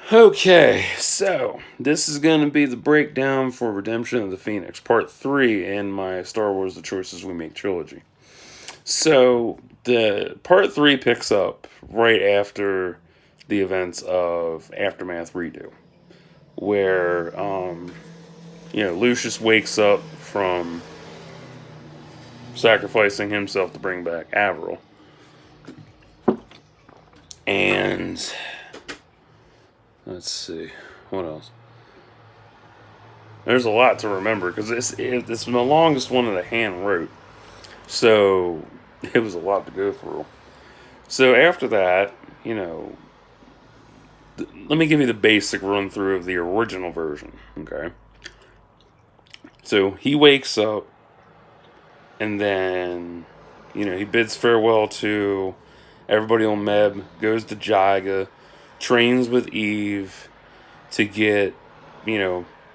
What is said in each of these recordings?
Okay, so this is going to be the breakdown for Redemption of the Phoenix, part 3 in my Star Wars The Choices We Make trilogy. So, the part 3 picks up right after the events of Aftermath Redo, where, Lucius wakes up from sacrificing himself to bring back Avril. And, let's see, what else? There's a lot to remember because it's the longest one that I hand wrote. So it was a lot to go through. So after that, let me give you the basic run through of the original version. Okay. So he wakes up and then, he bids farewell to everybody on Meb, goes to Jaga, trains with Eve to get,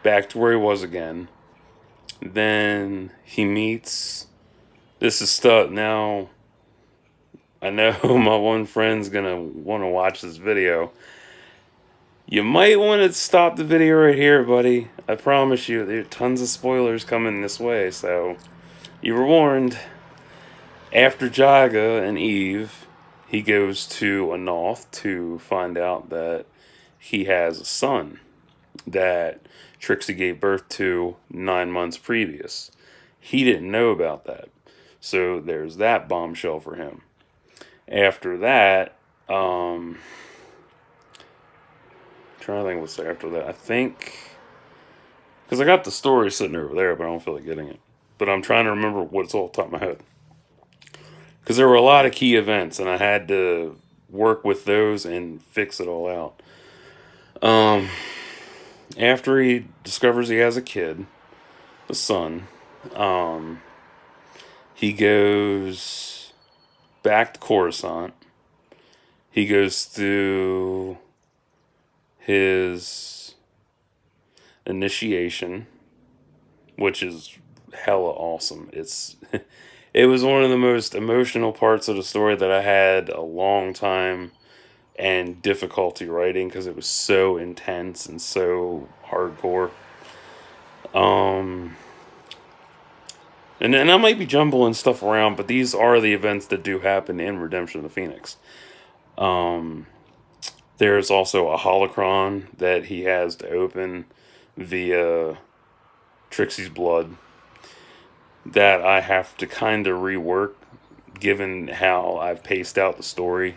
back to where he was again. Then he meets. This is stuff now. I know my one friend's gonna want to watch this video. You might want to stop the video right here, buddy. I promise you, there are tons of spoilers coming this way, so you were warned. After Jaga and Eve, he goes to Anoth to find out that he has a son that Trixie gave birth to 9 months previous. He didn't know about that. So there's that bombshell for him. After that, trying to think what's after that. I think because I got the story sitting over there, but I don't feel like getting it. But I'm trying to remember what's all top of my head because there were a lot of key events, and I had to work with those and fix it all out. Um, After he discovers he has a kid, a son, um, he goes back to Coruscant. He goes through his initiation, which is hella awesome. It was one of the most emotional parts of the story that I had a long time and difficulty writing because it was so intense and so hardcore. Um, and I might be jumbling stuff around, but these are the events that do happen in Redemption of the Phoenix. Um, there's also a holocron that he has to open via Trixie's blood that I have to kind of rework given how I've paced out the story.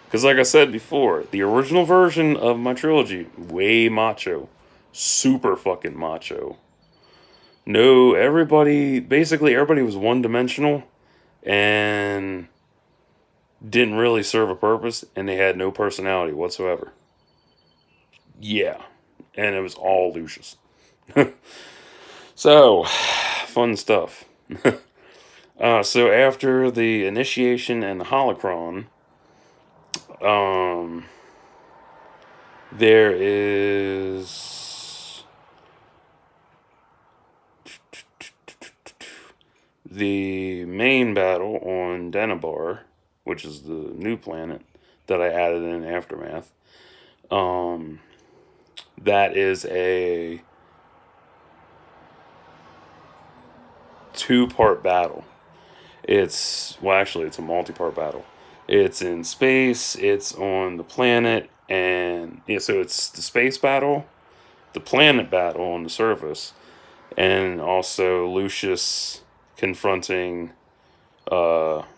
Because, like I said before, the original version of my trilogy, way macho. Super fucking macho. No, basically, everybody was one dimensional and didn't really serve a purpose, and they had no personality whatsoever. Yeah. And it was all Lucius. So, fun stuff. So after the initiation and the holocron, um, there is the main battle on Dennabar, which is the new planet that I added in Aftermath. Um, that is a two-part battle. It's a multi-part battle. It's in space, it's on the planet, and yeah, so it's the space battle, the planet battle on the surface, and also Lucius confronting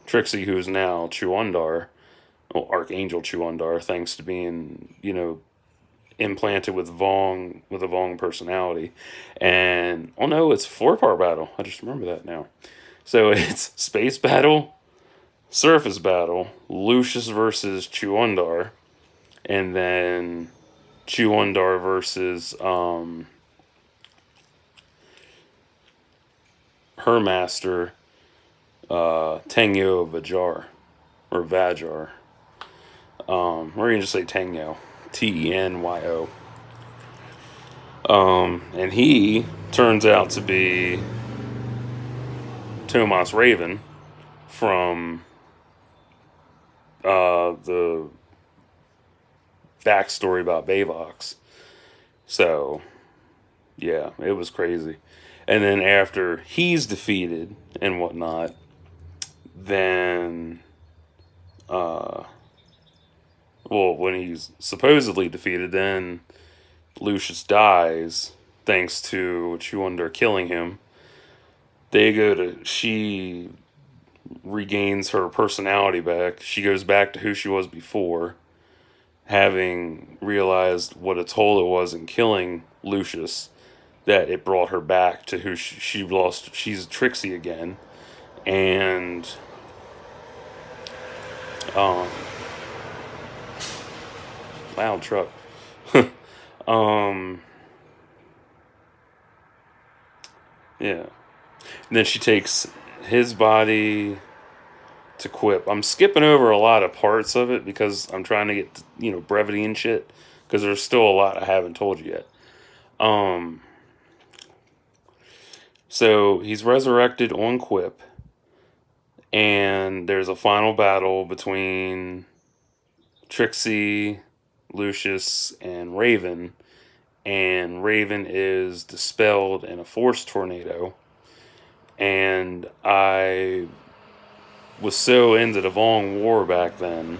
Trixie, who's now Chuundar, well, Archangel Chuundar, thanks to being, implanted with a Vong personality. And oh no, it's a four-part battle. I just remember that now. So it's space battle, surface battle, Lucius versus Chuundar, and then Chuundar versus her master, Tengyo Vajar, or Vajar. We're gonna just say Tenyo, Tenyo. And he turns out to be Tomas Raven from the backstory about Bayvox. So, yeah, it was crazy. And then after he's defeated and whatnot, then, well, when he's supposedly defeated, then Lucius dies thanks to Chunder killing him. She regains her personality back. She goes back to who she was before, having realized what a toll it was in killing Lucius, that it brought her back to who she lost. She's Trixie again. And, um, loud truck. um, yeah. And then she takes his body to Quip. I'm skipping over a lot of parts of it because I'm trying to get, brevity and shit. Because there's still a lot I haven't told you yet. So he's resurrected on Quip. And there's a final battle between Trixie, Lucius, and Raven. And Raven is dispelled in a force tornado. And I was so into the Vong War back then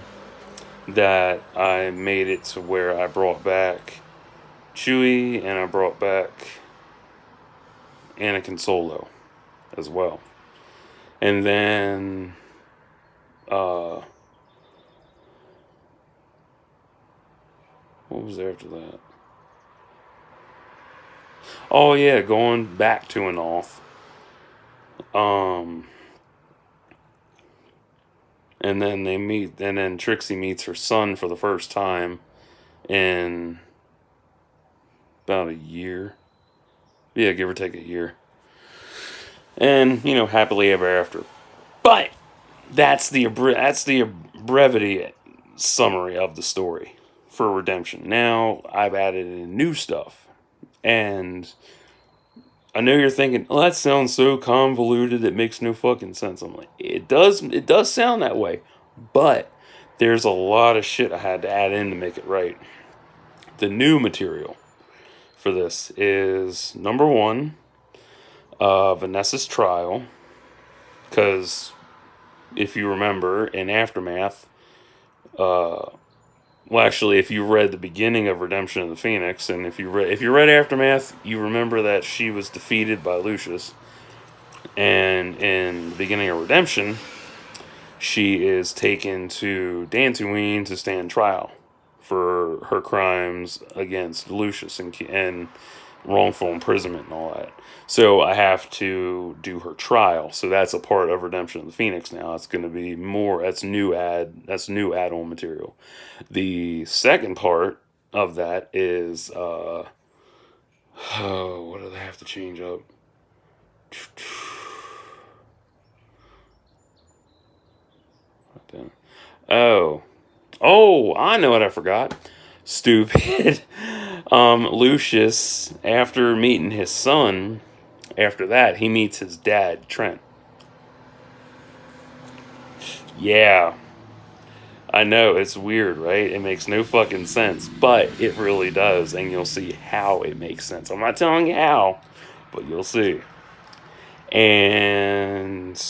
that I made it to where I brought back Chewie and I brought back Anakin Solo as well. And then what was there after that? Oh yeah, going back to an off. And then they meet, and then Trixie meets her son for the first time in about a year. Yeah, give or take a year. And, happily ever after. But that's the brevity summary of the story for Redemption. Now I've added in new stuff. And I know you're thinking, oh, that sounds so convoluted, it makes no fucking sense. I'm like, it does sound that way. But there's a lot of shit I had to add in to make it right. The new material for this is, number one, Vanessa's trial. Because if you remember, in Aftermath, well, actually, if you read the beginning of Redemption of the Phoenix, and if you read Aftermath, you remember that she was defeated by Lucius. And in the beginning of Redemption, she is taken to Dantooine to stand trial for her crimes against Lucius and wrongful imprisonment and all that. So I have to do her trial. So that's a part of Redemption of the Phoenix now. It's going to be more. That's new add-on material. The second part of that is what do they have to change up? Oh, I know what I forgot. Stupid. Lucius, after meeting his son, after that, he meets his dad, Trent. Yeah. I know, it's weird, right? It makes no fucking sense, but it really does, and you'll see how it makes sense. I'm not telling you how, but you'll see. And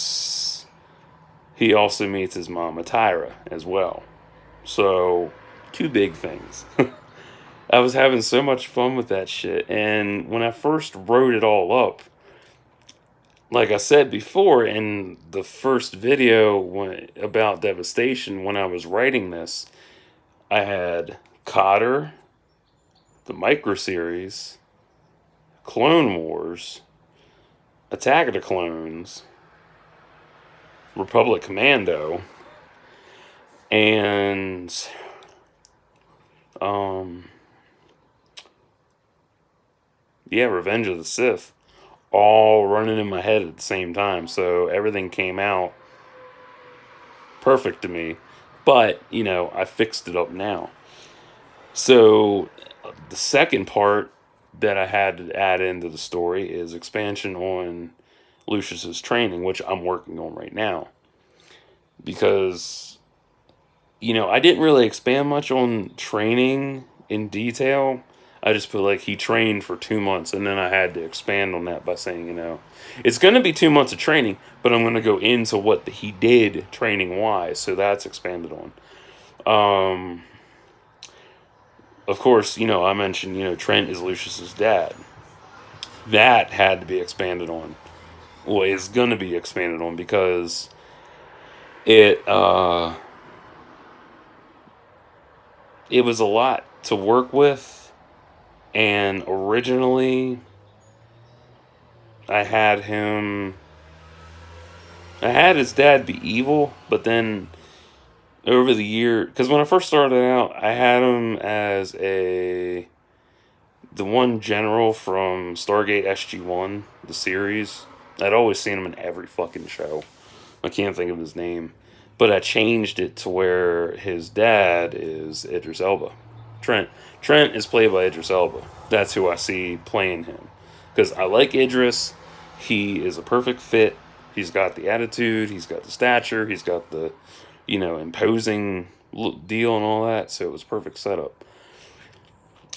he also meets his mama, Tyra, as well. So, two big things. I was having so much fun with that shit. And when I first wrote it all up, like I said before in the first video about Devastation, when I was writing this, I had Cotter, the Micro Series, Clone Wars, Attack of the Clones, Republic Commando, and Revenge of the Sith, all running in my head at the same time. So everything came out perfect to me. But, I fixed it up now. So the second part that I had to add into the story is expansion on Lucius's training, which I'm working on right now. Because I didn't really expand much on training in detail. I just put like he trained for 2 months, and then I had to expand on that by saying, it's going to be 2 months of training, but I'm going to go into what he did training wise. So that's expanded on. Um, of course, I mentioned, Trent is Lucius's dad. That had to be expanded on. Well, it's going to be expanded on because it it was a lot to work with, and originally I had him. I had his dad be evil, but then over the year, because when I first started out, I had him as the one general from Stargate SG-1, the series. I'd always seen him in every fucking show. I can't think of his name, but I changed it to where his dad is Idris Elba. Trent. Trent is played by Idris Elba. That's who I see playing him. Because I like Idris. He is a perfect fit. He's got the attitude. He's got the stature. He's got the, imposing deal and all that. So it was perfect setup.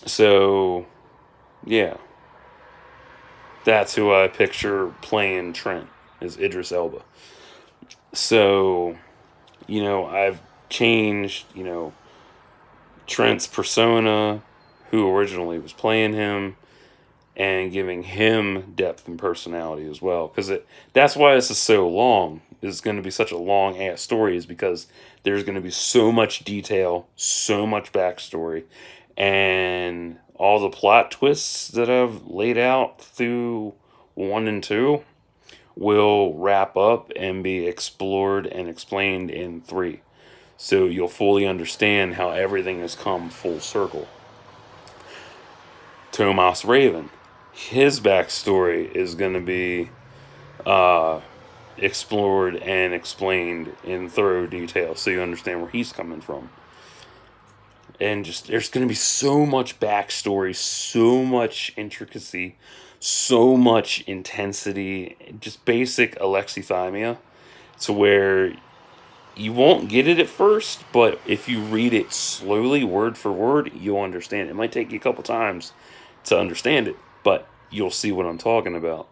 So, yeah. That's who I picture playing Trent, is Idris Elba. So, I've changed, Trent's persona, who originally was playing him, and giving him depth and personality as well. Because that's why this is so long. It's going to be such a long ass story, is because there's going to be so much detail, so much backstory, and all the plot twists that I've laid out through 1 and 2 will wrap up and be explored and explained in 3. So you'll fully understand how everything has come full circle. Tomas Raven, his backstory is going to be explored and explained in thorough detail, so you understand where he's coming from. And just there's going to be so much backstory, so much intricacy, so much intensity, just basic alexithymia, to where you won't get it at first, but if you read it slowly, word for word, you'll understand it. It might take you a couple times to understand it, but you'll see what I'm talking about.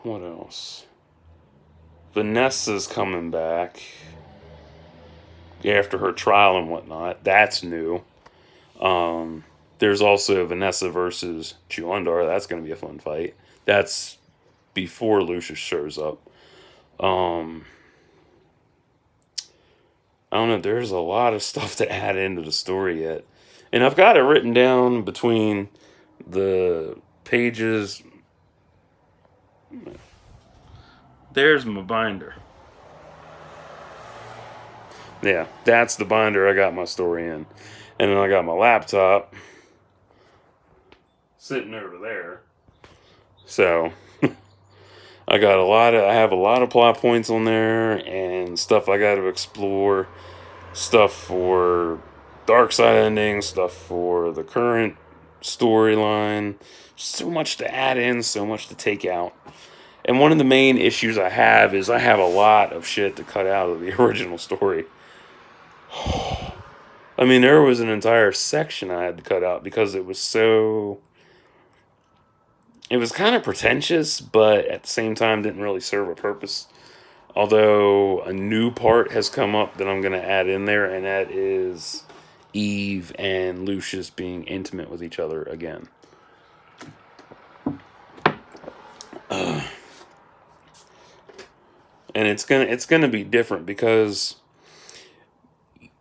What else? Vanessa's coming back after her trial and whatnot. That's new. There's also Vanessa versus Chulundar. That's going to be a fun fight. That's before Lucius shows up. I don't know. There's a lot of stuff to add into the story yet. And I've got it written down between the pages. There's my binder. Yeah, that's the binder I got my story in. And then I got my laptop sitting over there. So I have a lot of plot points on there and stuff I got to explore. Stuff for dark side endings, stuff for the current storyline. So much to add in, so much to take out. And one of the main issues I have is I have a lot of shit to cut out of the original story. I mean, there was an entire section I had to cut out because it was kind of pretentious, but at the same time didn't really serve a purpose. Although a new part has come up that I'm going to add in there, and that is Eve and Lucius being intimate with each other again. And it's gonna be different because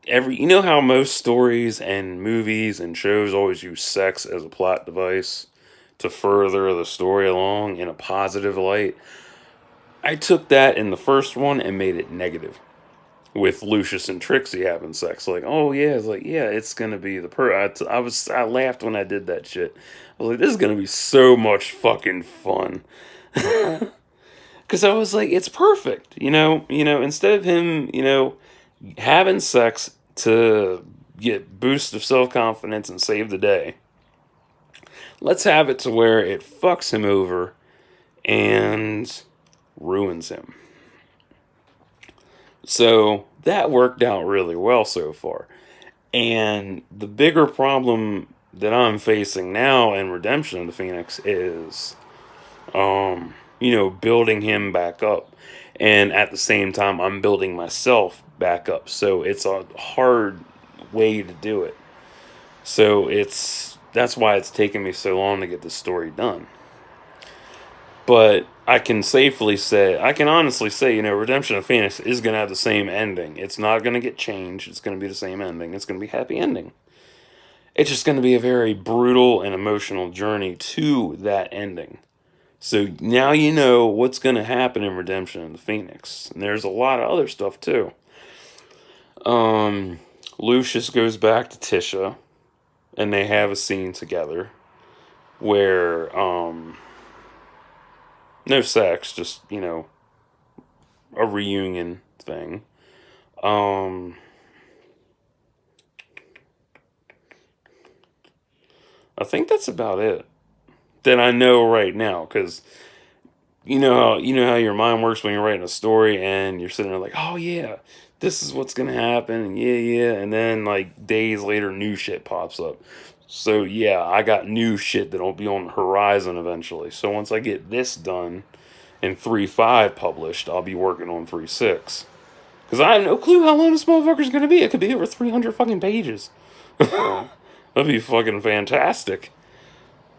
you know how most stories and movies and shows always use sex as a plot device to further the story along in a positive light. I took that in the first one and made it negative, with Lucius and Trixie having sex. Like, oh yeah, it's like, yeah, it's gonna be I laughed when I did that shit. I was like, this is gonna be so much fucking fun. Because I was like, it's perfect, instead of him, having sex to get boost of self-confidence and save the day, let's have it to where it fucks him over and ruins him. So that worked out really well so far. And the bigger problem that I'm facing now in Redemption of the Phoenix is, building him back up. And at the same time, I'm building myself back up. So it's a hard way to do it. So that's why it's taken me so long to get the story done. But I can honestly say, Redemption of Phoenix is going to have the same ending. It's not going to get changed. It's going to be the same ending. It's going to be happy ending. It's just going to be a very brutal and emotional journey to that ending. So now you know what's going to happen in Redemption of the Phoenix. And there's a lot of other stuff too. Lucius goes back to Tisha, and they have a scene together where no sex, just a reunion thing. I think that's about it that I know right now, because you know how your mind works when you're writing a story and you're sitting there like, oh yeah, this is what's gonna happen, and yeah, and then like days later, new shit pops up. So yeah, I got new shit that'll be on the horizon eventually. So once I get this done and 3.5 published, I'll be working on 3.6. Because I have no clue how long this motherfucker's gonna be. It could be over 300 fucking pages. That'd be fucking fantastic.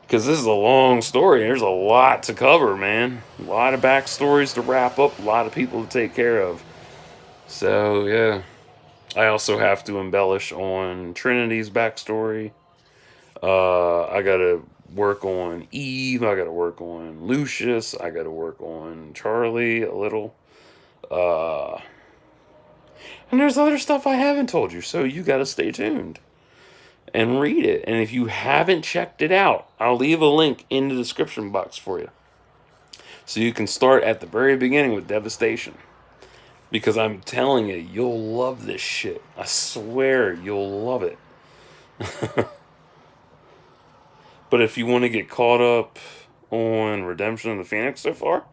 Because this is a long story. There's a lot to cover, man. A lot of backstories to wrap up. A lot of people to take care of. So, yeah. I also have to embellish on Trinity's backstory. I gotta work on Eve. I gotta work on Lucius. I gotta work on Charlie a little. Uh, and there's other stuff I haven't told you, so you gotta stay tuned and read it. And if you haven't checked it out, I'll leave a link in the description box for you. So you can start at the very beginning with Devastation. Because I'm telling you, you'll love this shit. I swear you'll love it. But if you want to get caught up on Redemption of the Phoenix so far,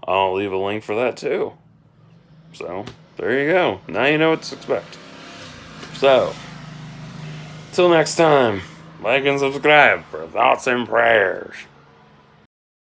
I'll leave a link for that too. So, there you go. Now you know what to expect. So, till next time, like and subscribe for thoughts and prayers.